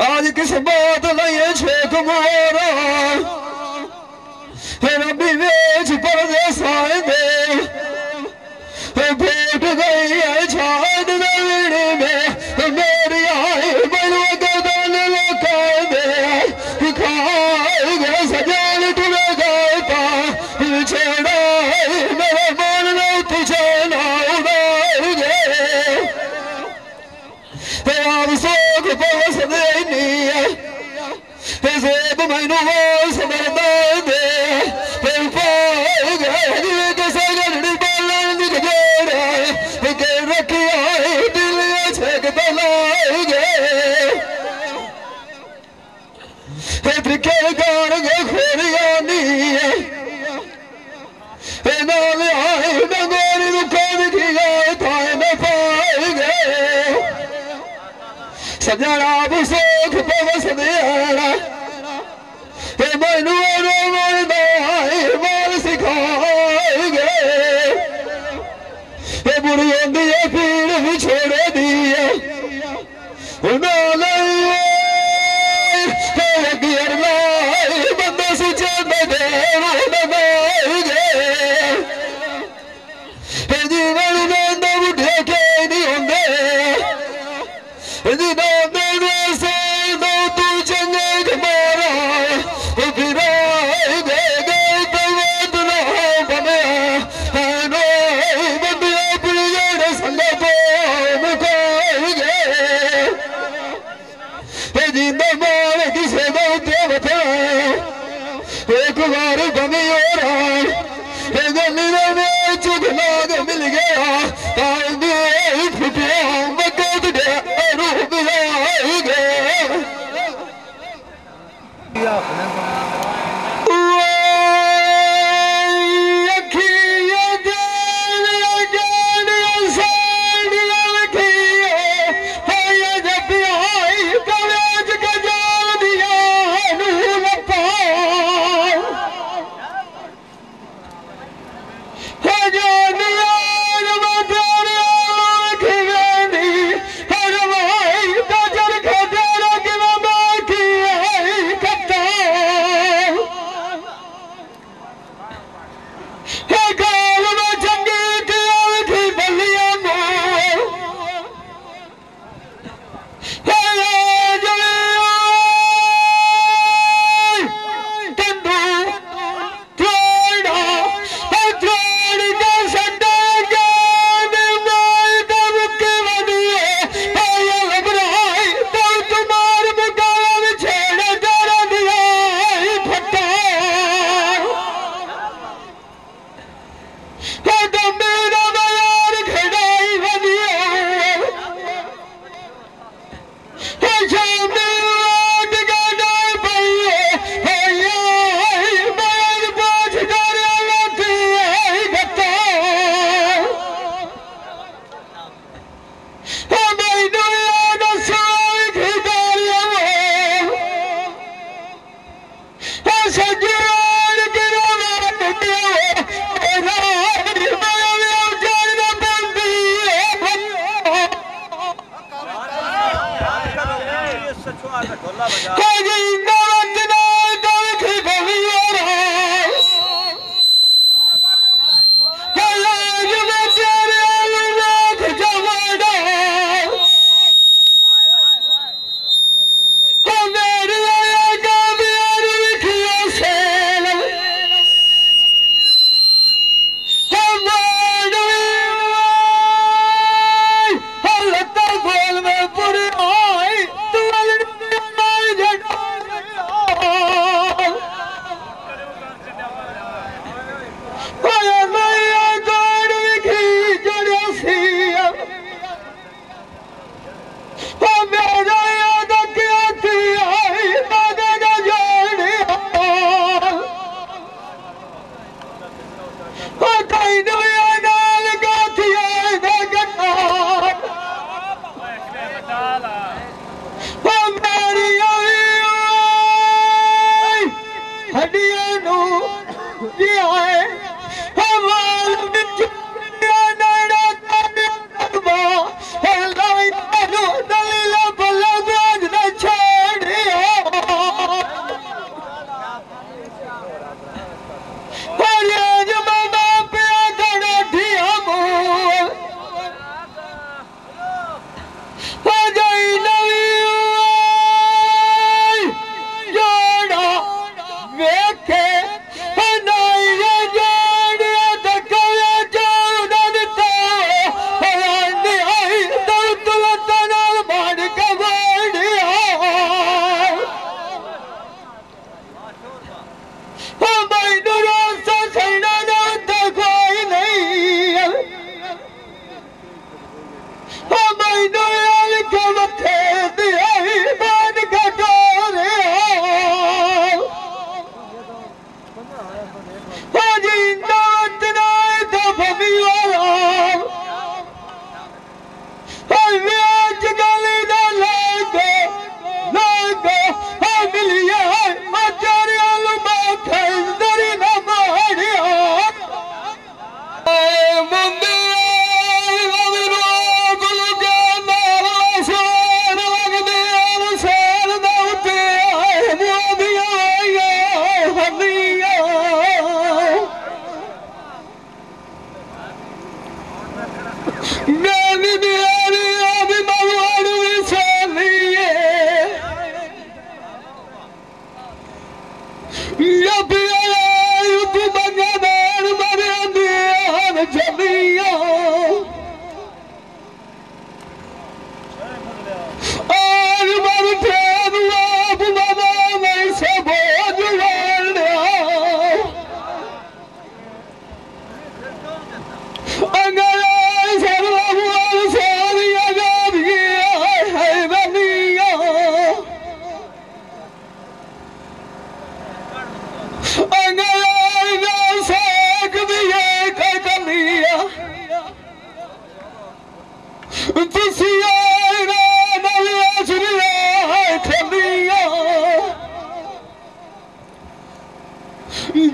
आज किस बात लगे छेक मोरा रबी वेच परदेस आए दे भेट गई है छाड़ नवीड़ी में मेरी आई बनो गदन लकाए दे खाए गए सजान तुले गए पा छेड़ा मेरे मन में तुझे ना उड़ाए गए आप सोख पवस देनी जेब मैनू होश मरदा दे फिर पाए गए जिवें किसे गढ़ड़ी बोलन दी जोड़ है नाल आए नगोरी रुका दिखी गए थाए न पाए गए सजना बुसोख पवस देना मैनू रोमदा माल सिखाए गए बुरी होंदी है पीड़ भी छोड़े दी है बंदा सुचे जीवन बंदा बुढ़े के नहीं होंगे तू चंगे मारा फिर एक बार बनी और गली में चुगलाग मिल गया फुटिया मदद रूप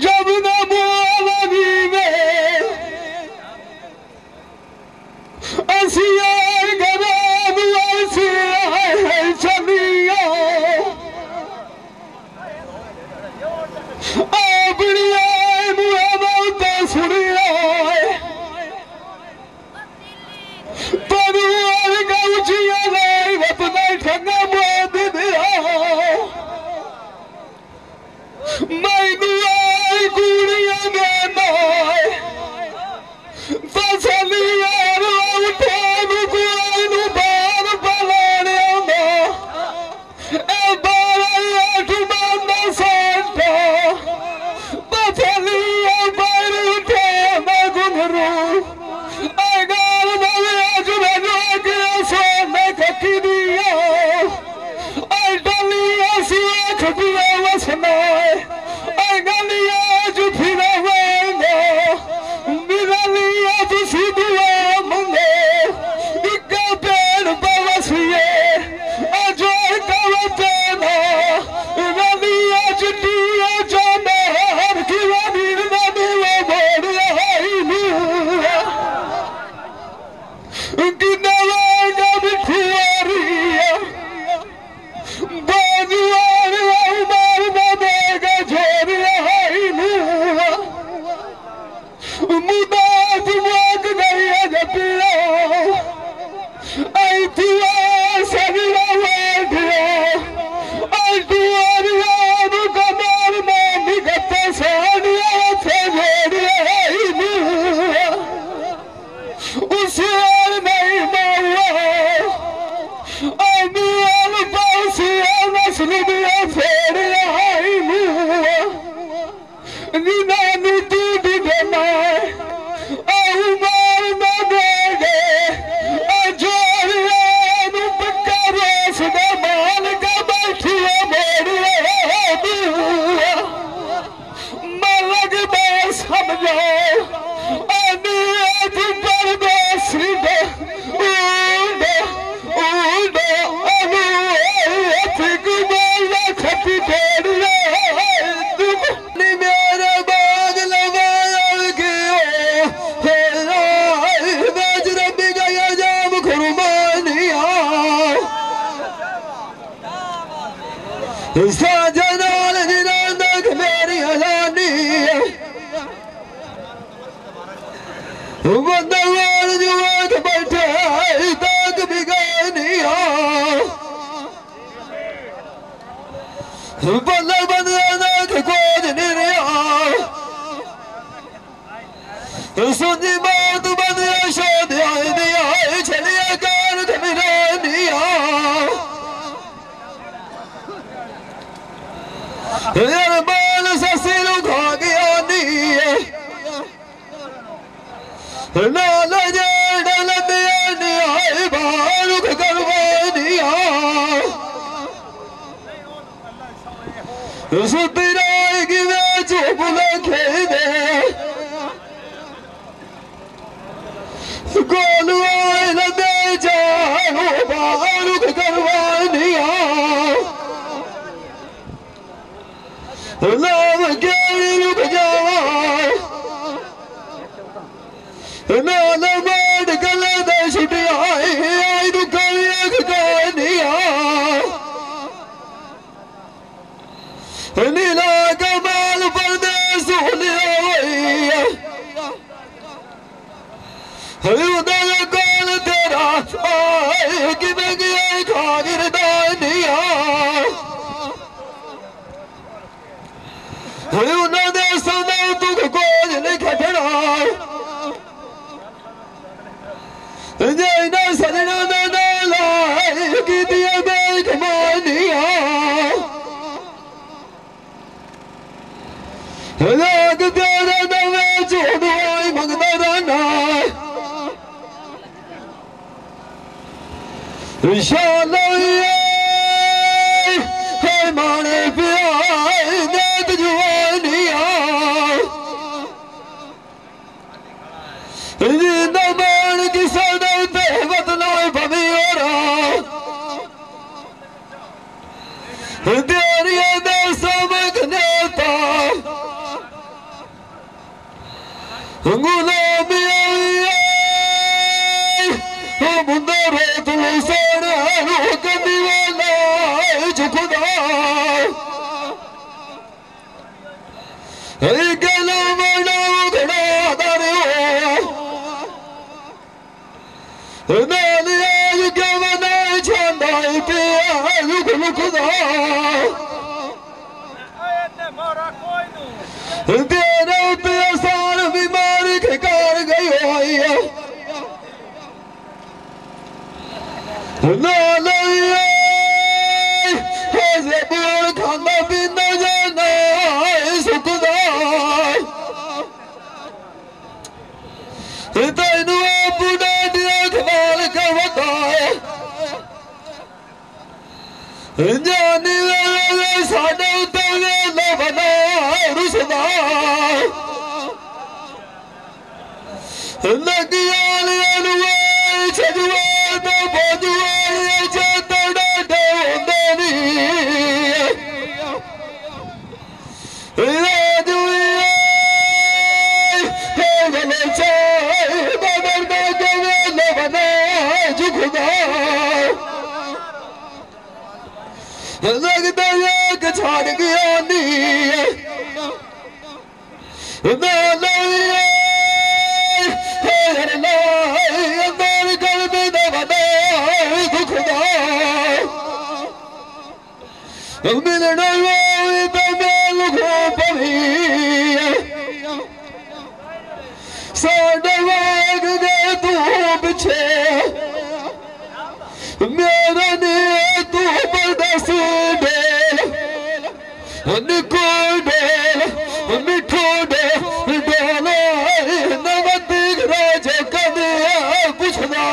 जब न बोलनी में असिया गराब असिया चलिया अपनिया मुहम्मद सुनिया तरुआर गौचिया नहीं वतना ठगा मोद दिया मैनू आई कुड़िया में नाय फसलिया उठा नु बार बलाने आंदा ए बारा ठुमाना साटा फसलिया बार उठा मैं घुंघरू अगार नवे जुबनो के सोने खकी दिया आई डलिया सी खटिया वसना गलिया जो फिरा वेंगा मिरलिया जो सीधुआ मंगे इक्का पेड़ बवसिए अजोर कवते ना गलिया जुटिया जाना हर की वादीर ना दिवा बोल रही निया कि नवागा बिठुआरिया बाजुआर उमर ना देगा झोर मुदा तुमक गया जपिया आई तुआ सगला बैठिया आई तुआरिया कमर में निगत सानिया थे भेड़िया उसे और नहीं मावा आई मियाल पासिया नस्ल दिया फेड़िया नीनानु तू डिगना मार न देगे अजोरिया नु पक्का रोस दे माल का बैठिया मोड़िया मलग में समझाओ अनियत परदेसी दे ऊंडे ऊंडे अनियत गुमाला खपी फेड़िया साजनाल जिनांदक मेरी हलानी बंदवाल जुआक बैठे तक बिगानिया बंदा बंदनाक कोज निरिया सुनी बात बंदिया शोध आई दिया छलिया कार धमिरानिया यार बाल ससिलु खा गया नी नाल जेडल दिया नी आई बालु करवानिया सुतिराई की वे चुप लखे दे गोलू आए लदे जानो बालु करवानिया नाम केड़ी रुक जावा नाल माड गले दे छुटिया आई नु कलिया कहानिया नीला कमाल परदेस होलिया उदय कौन तेरा आए कि मैं गया खा गिरदानिया उन्होंने सुना तुक कोज नहीं खटना जैना सजना नाला की दिया बेख मानिया लाग तेरा नवे छोड़वाई मंगदा रहना इंशाअल्लाह है माने पिया नेक जुआनिया जिंदा बाण की सदा ते वतना गुलामी मुंदा रोत लुसन कंदी वाला झुकदा गला बड़ा उधड़ा दरियो नाल आज के मना छंदा पिया लुक लुकदा तेरे पे आसार बीमार के कार गई हुई लाल बोल खाना पीना जाना सुखदा तेनू बुढ़ा दिया खवाल का बताए जाने साढ़े उतरे लबना रुसदा लगिया छजुआ तो बजुआ चतड़ा डोंदनी लगता है कि छाड़ गया नहीं मिलना तो मेल को पवी साढ़े वाग गए तू पिछे मेरा ने तू बरदस डेल निको डेल मिठो डेल डोला नवती राज कदे पुछदा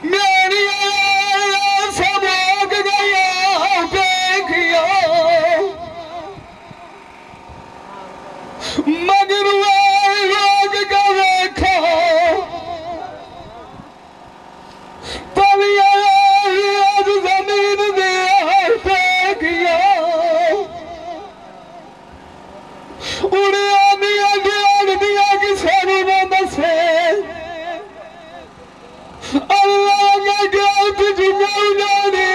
मेरी सब आग गया देखिया मगर लोग का देखा तभी आज जमीन दे देखिया उड़े आनिया ज्ञान दिया कि सारू न दसे अल्लाह के ज्ञान तुझे उजाने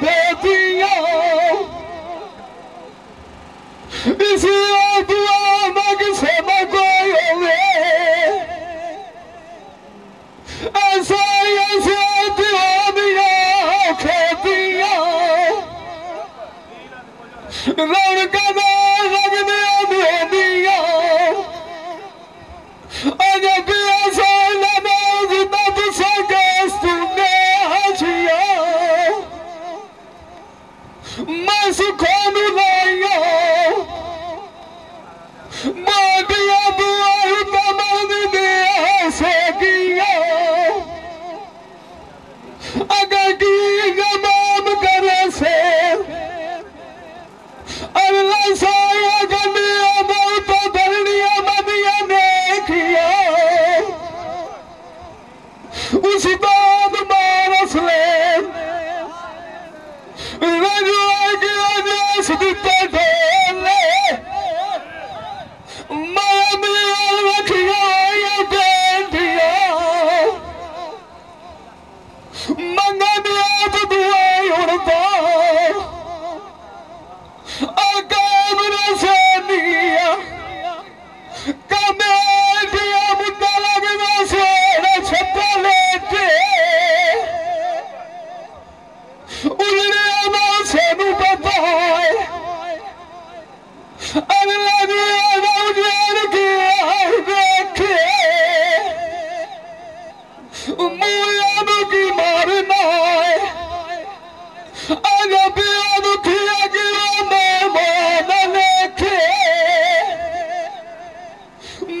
बेटिया इसी दुआ में किसे न कोई होवे ऐसा ऐसा दीवानिया खेतिया रौनक लगने दिया अजब ऐसा नमाज तब सकस तुमने हजिया मैं सुखान लाया मादिया दुआ तमन दिया से किया अगर की जमाम करे से अल्लाह साया गंदिया बहुत धरनिया मदिया देखिया उस बाद मारस ले रजुआ की अजास दिता ढोले माया मिया रखिया या बेटिया मंगा मिया तो दुआई उड़ता अकाम रसानिया कमेटिया मुद्दा लगना सोना छत्ता लेटे उड़ने आना सेनु पता है अल्लाह ने आना उजाड़ किया देखे मुयानु की मारना है अजब दुखिया गिरा मैं लेखे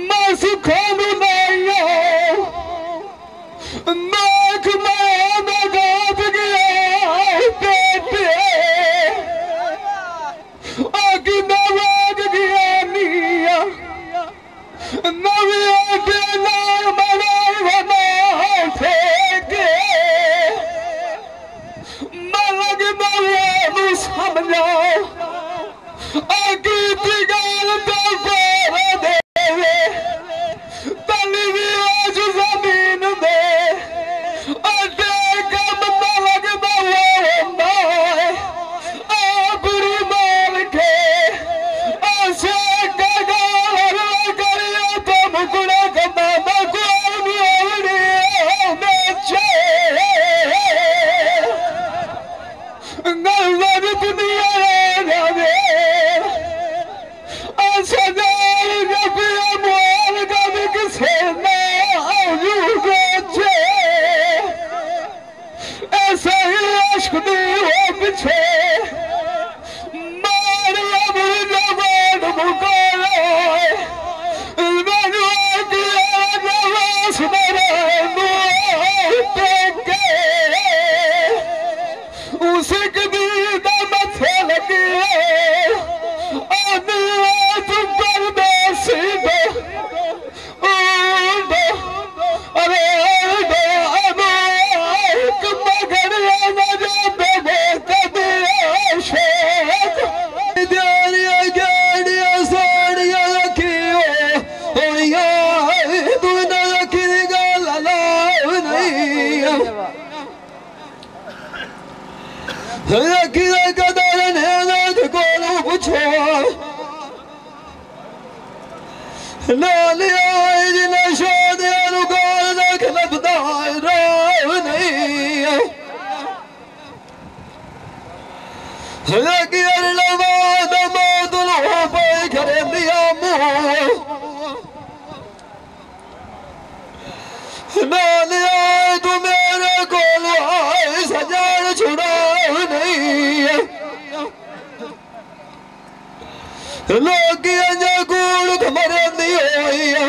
मैं सुखान नहीं नाक में गात गया बेटे आगे नवाग गया निया नवे देना मना बना फेंके मलग नवे समझा आगे तिगाल तो बोल देवे तली भी आज जमीन दे अटे कम मलग नवे नाए आबरू माल के आशे कगाल करिया तो मुकुड़ा कमा कोई नहीं बेचे नजर दुनिया रे सजाल जब मोल गब किसे ना आयु बेचे ऐसा ही अश्क हो पीछे मार अब जवान मुकाया मनवा किया जवास मेरे के उसे कभी दम थे लगे लोग गूड़ खमरे दिया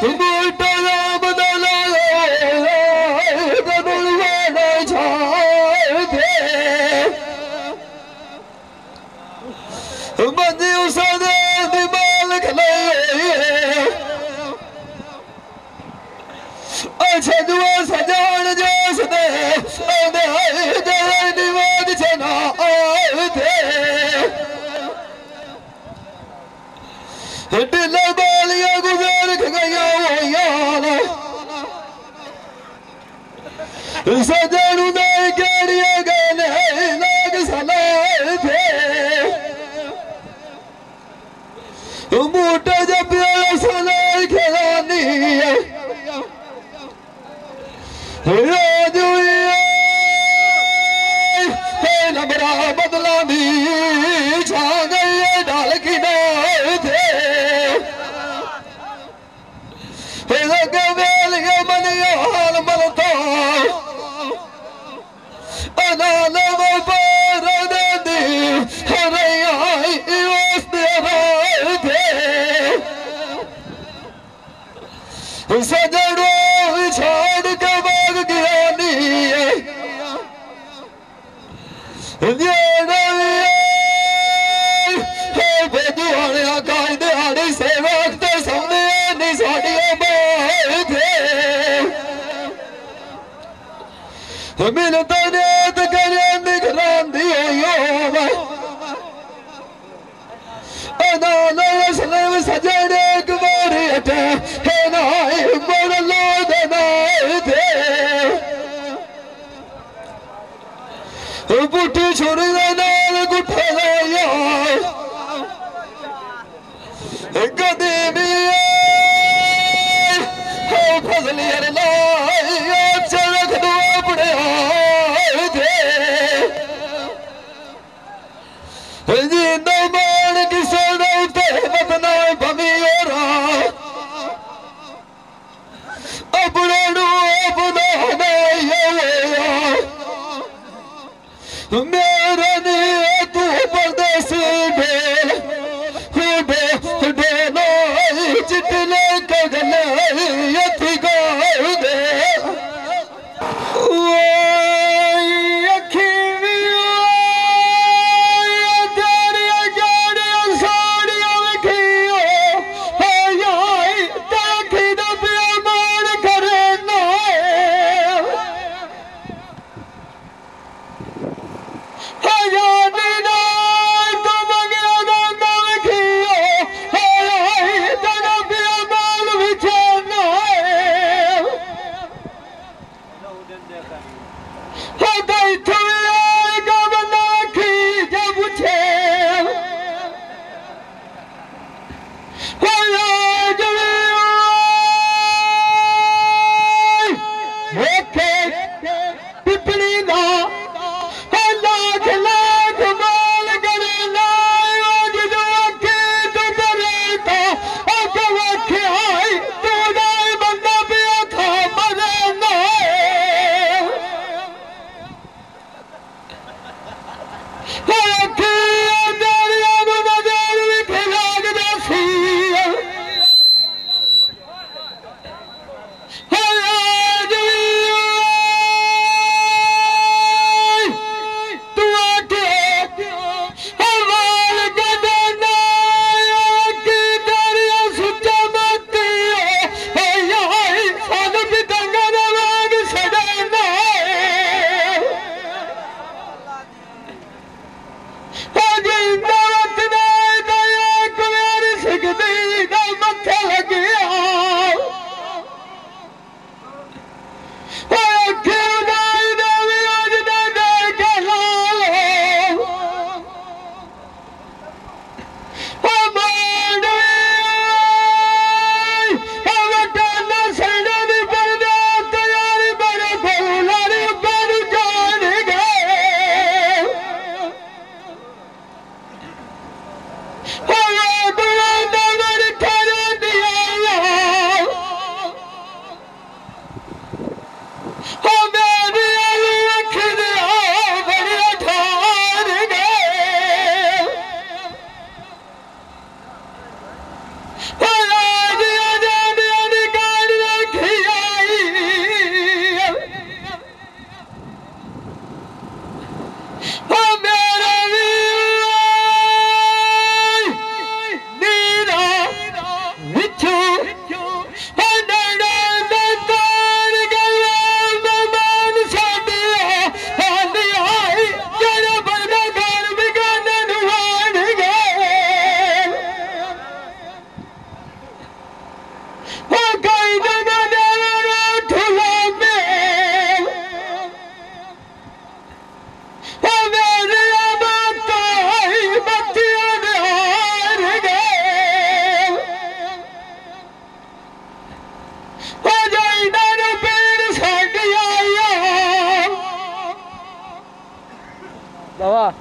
बूटा बदला बदलवाना छाते बंदी उसदे दिमाग खले अच्छा दुआ सजान जोश दे दिमाग चना ढिले बालियां गुजर गया सजन गेड़िया गए लाग सलाए थे बूटा जब सलाए खिलानी नबरा बदला भी छा गई डाल की थे गवेलिया मनिया हाल मलता अनाल पर दी हरैया थे सजड़ो छाड़ के भाग गया दिहाड़ी से वक्त सामने नहीं साड़िया थे मिलता नेत करे निगरानी अनाल असलम सजड़े कुमारी अटे है नाई बड़ लो देनाए थे पुट्ठी छुरी नाल गुठे लाया गदी भी फसली लाया चरख दो अपने थे जिंदा मान किसे दौते बतना भमी और अपने अपना मेरा नहीं तू परदेसी बेल चिटले के गले यथी गाँव दे बाबा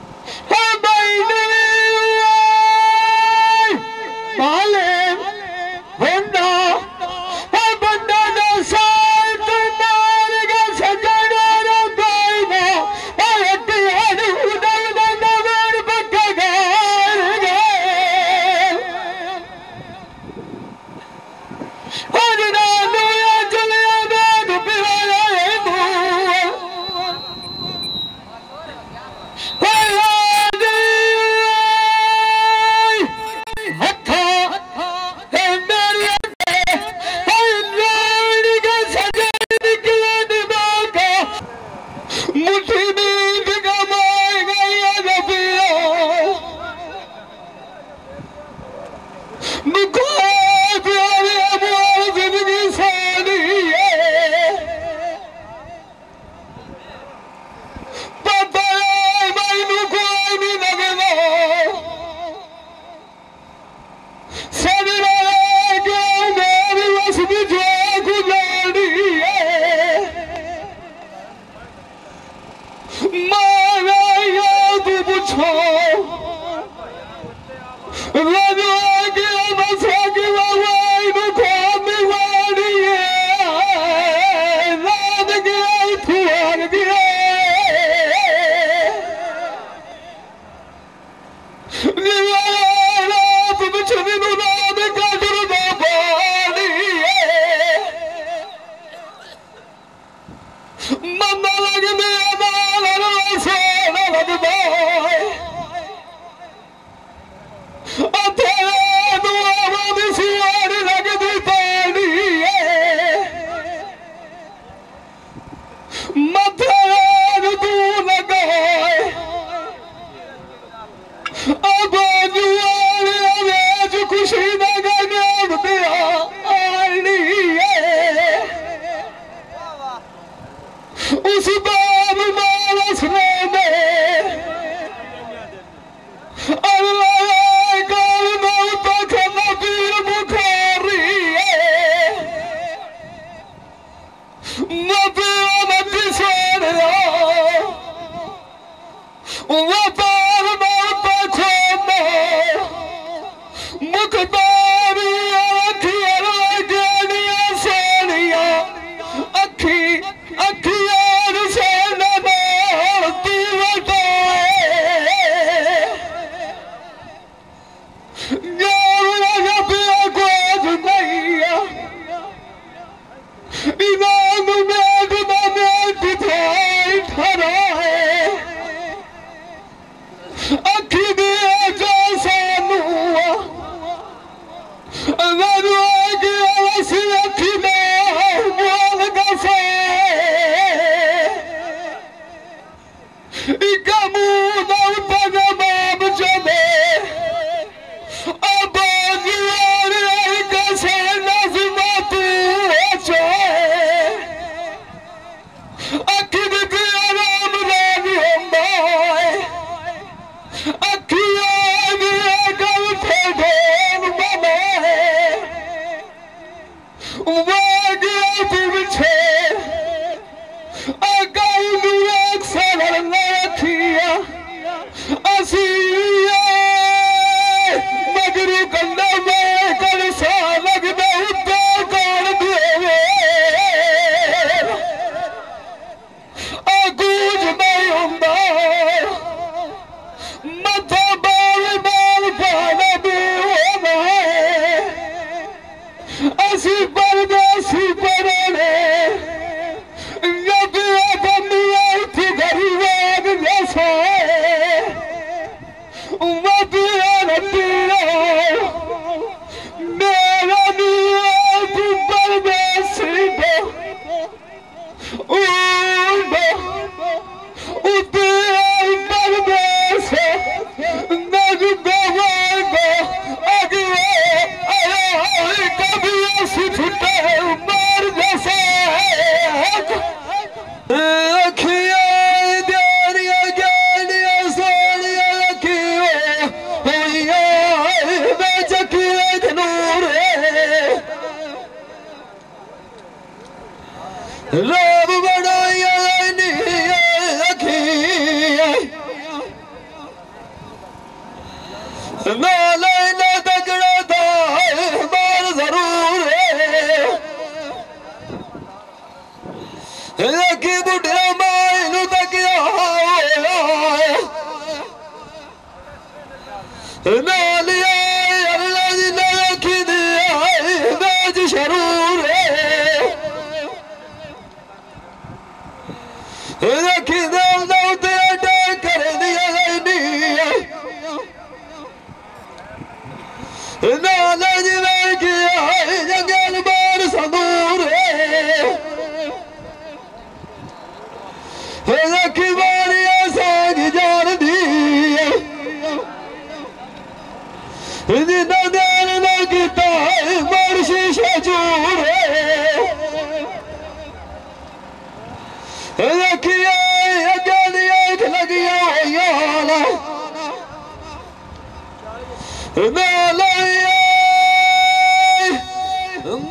कभी ऐसी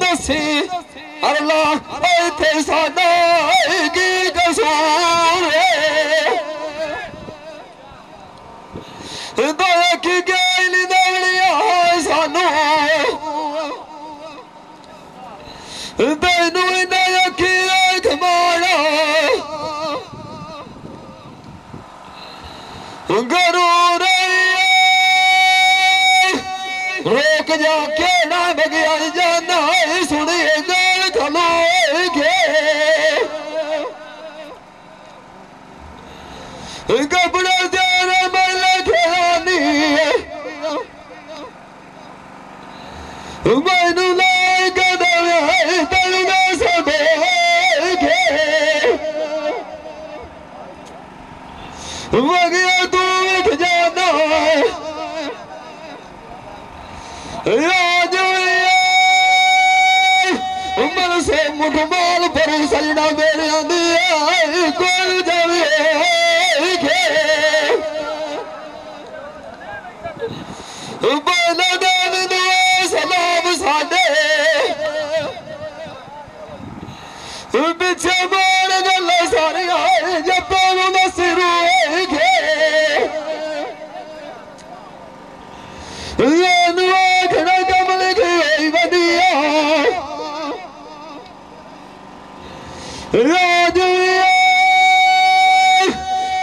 दसी अल्लाह थे सादा की कसूर दया की गैल दवड़िया सानू तेनू इन्हें अखी रख मारा गरूर रोक जा के ना बगिया जाना सुनिए गल खलो के कपड़ा तेरा मैल खेलानी मैनू लाई कदम तेनू ना सबे बगिया तू उठ जाना उमर से मुठमाल पर सजना मेरे कोल जावे सलाम साडे पिछे मार गल सारिया जपा सिरू आखना कमल की बदिया राज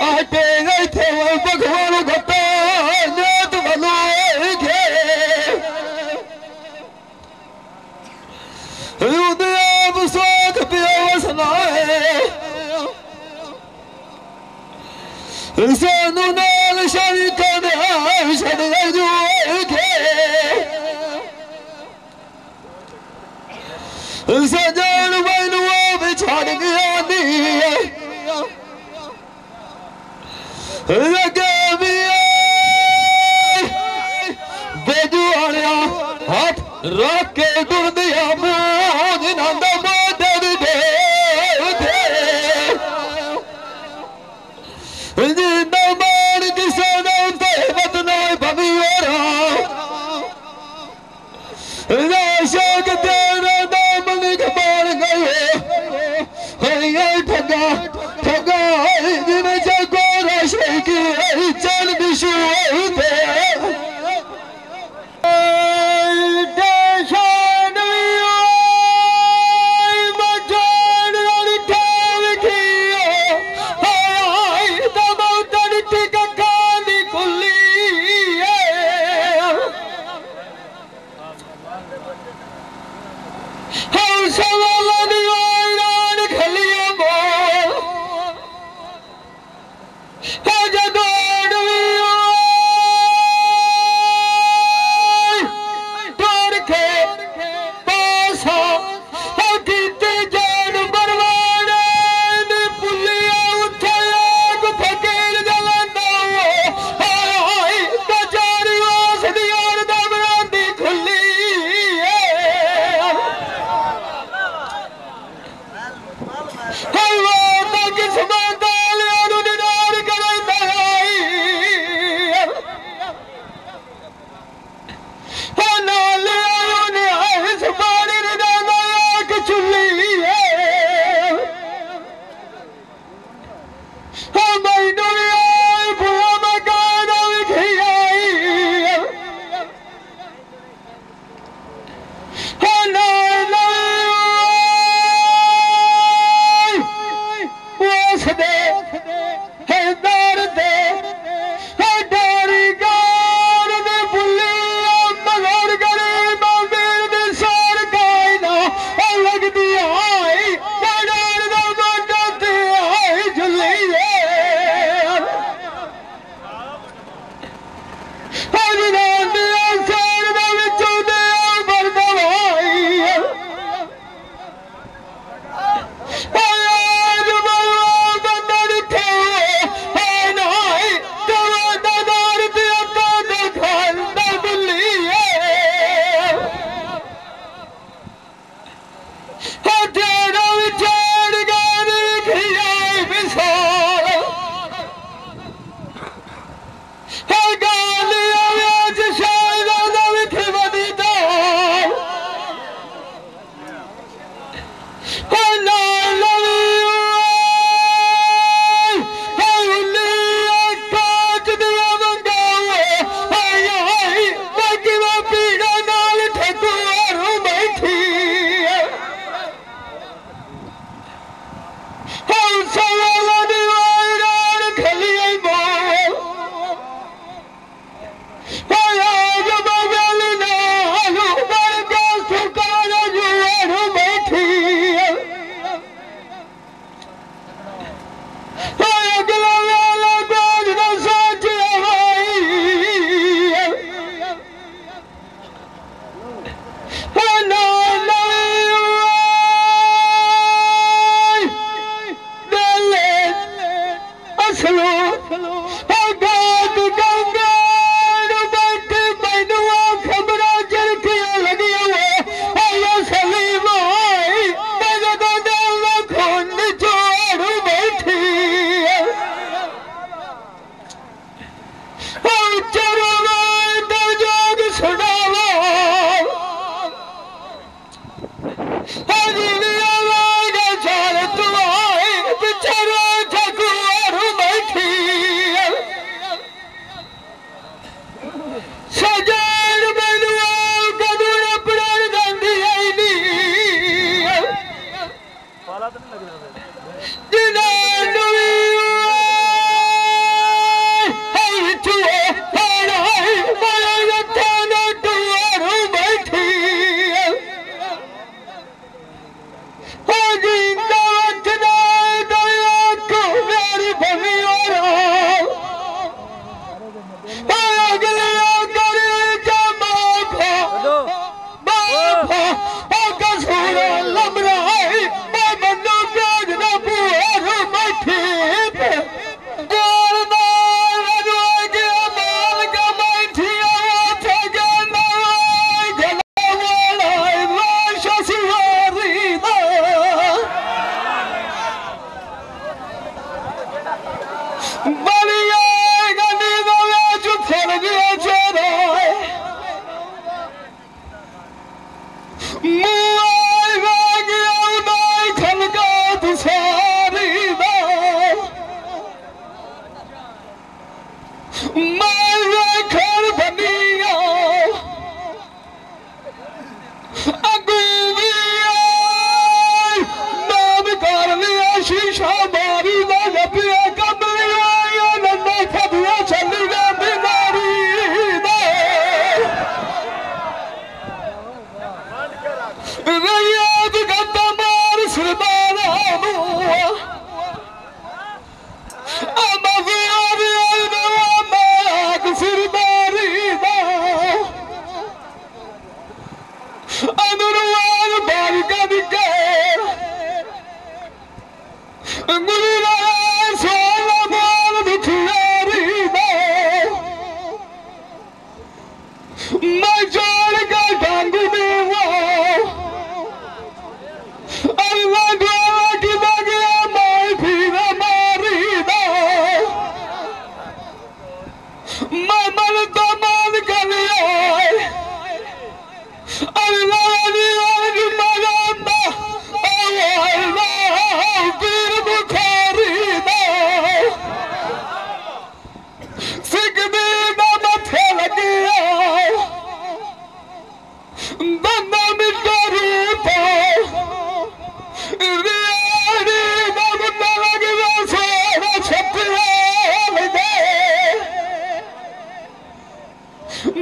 आटे गए थे भगवान घटा नाथ बनो उदय सोख पियो सुनाए सानू नाल शरीक छड़ जो सजान मैनू भी छड़ गया लगे भी बेजू आया हाथ रख के टुर दिया मोह जिन्होंने मोटे दे जिन्ना मान किसे नाम ते बदना भवी हो रहा तेरा नाम लिख मार गए ठगा ठगा जिन्हें जगो रशे की चल बिशु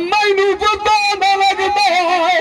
मैनू पता न लगता है